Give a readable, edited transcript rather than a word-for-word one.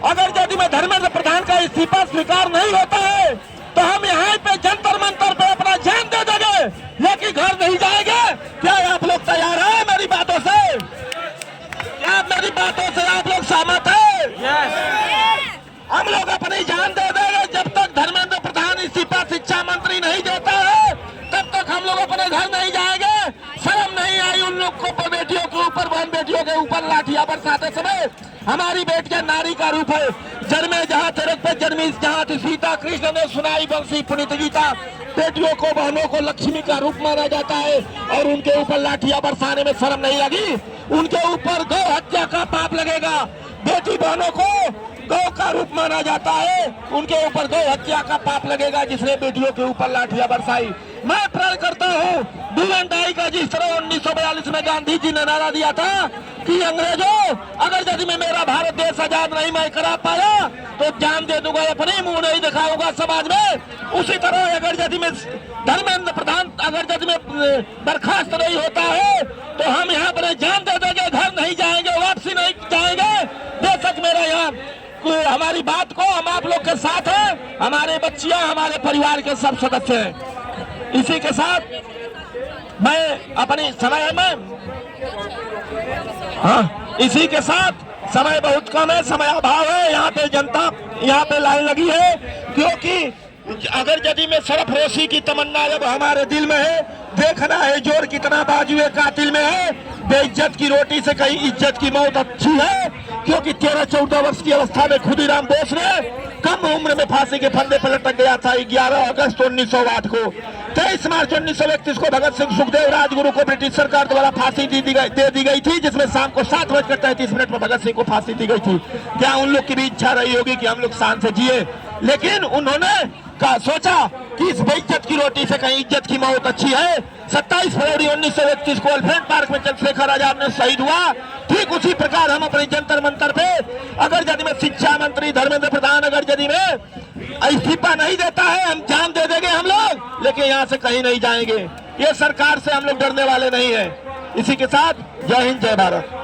अगर यदि में धर्मेंद्र प्रधान का इस्तीफा स्वीकार नहीं होता है तो हम यहाँ पे जंतर मंतर पे अपना जान दे देंगे, लेकिन घर नहीं जाएंगे। क्या आप लोग तैयार हैं मेरी बातों से? क्या मेरी बातों से आप लोग सहमत हैं? हम लोग अपनी जान दे देंगे जब तक धर्मेंद्र प्रधान इस्तीफा शिक्षा मंत्री नहीं देता है, तब तक हम लोग अपने घर नहीं जाएंगे। शर्म नहीं आई उन लोग को बेटियों के ऊपर, बहन बेटियों के ऊपर लाठियां बरसाते समय? हमारी बेटियां नारी का रूप है। जन्मे जहाँ तिलक पे जन्मी जहाँ सीता, कृष्ण ने सुनाई बंसी पुनीत गीता। बेटियों को, बहनों को लक्ष्मी का रूप माना जाता है और उनके ऊपर लाठियां बरसाने में शर्म नहीं लगी? उनके ऊपर गौ हत्या का पाप लगेगा। बेटी बहनों को गौ का रूप माना जाता है, उनके ऊपर गौ हत्या का पाप लगेगा जिसने बेटियों के ऊपर लाठियां बरसाई। मैं प्रण करता हूँ दुल्हन डाई का जिस तरह 1942 में गांधी जी ने नारा दिया था कि अंग्रेजों, अगर यदि मैं मेरा भारत देश आजाद नहीं मैं करा पाया तो जान दे दूंगा, अपने मुंह नहीं दिखाऊंगा समाज में। उसी तरह अगर यदि मैं धर्मेंद्र प्रधान अगर यदि मैं बर्खास्त नहीं होता है तो हम यहाँ पर जान दे देंगे, घर नहीं जाएंगे, वापसी नहीं जाएंगे। बेशक मेरा यहाँ हमारी बात को हम आप लोग के साथ हैं, हमारे बच्चियां, हमारे परिवार के सब सदस्य हैं। इसी के साथ मैं अपनी समय में इसी के साथ समय बहुत कम है, समय अभाव है। यहाँ पे जनता यहाँ पे लाइन लगी है क्योंकि अगर यदि में सरफरोशी की तमन्ना जब हमारे दिल में है, देखना है जोर कितना बाजुए कातिल में है। बेइज्जत की रोटी से कहीं इज्जत की मौत अच्छी है, क्योंकि 13-14 वर्ष की अवस्था में खुदीराम बोस ने कम उम्र में फांसी के फंदे पर लटक गया था। 11 अगस्त 1908 को, 23 मार्च 1931 को भगत सिंह सुखदेव राजगुरु को ब्रिटिश सरकार द्वारा फांसी दे दी गई थी, जिसमें शाम को 7:33 में भगत सिंह को फांसी दी गई थी। क्या उन लोग की भी इच्छा रही होगी कि हम लोग शान से जिए? लेकिन उन्होंने सोचा कि इस बेइज्जत की रोटी से कहीं इज्जत की मौत अच्छी है। 27 फरवरी 1931 को अल्फ्रेड पार्क में चंद्रशेखर आजाद ने शहीद हुआ। ठीक उसी प्रकार हम अपने जंतर मंतर पे अगर यदि में शिक्षा मंत्री धर्मेंद्र प्रधान अगर यदि में इस्तीफा नहीं देता है, हम जान दे देंगे हम लोग, लेकिन यहाँ से कहीं नहीं जाएंगे। ये सरकार से हम लोग डरने वाले नहीं है। इसी के साथ जय हिंद, जय भारत।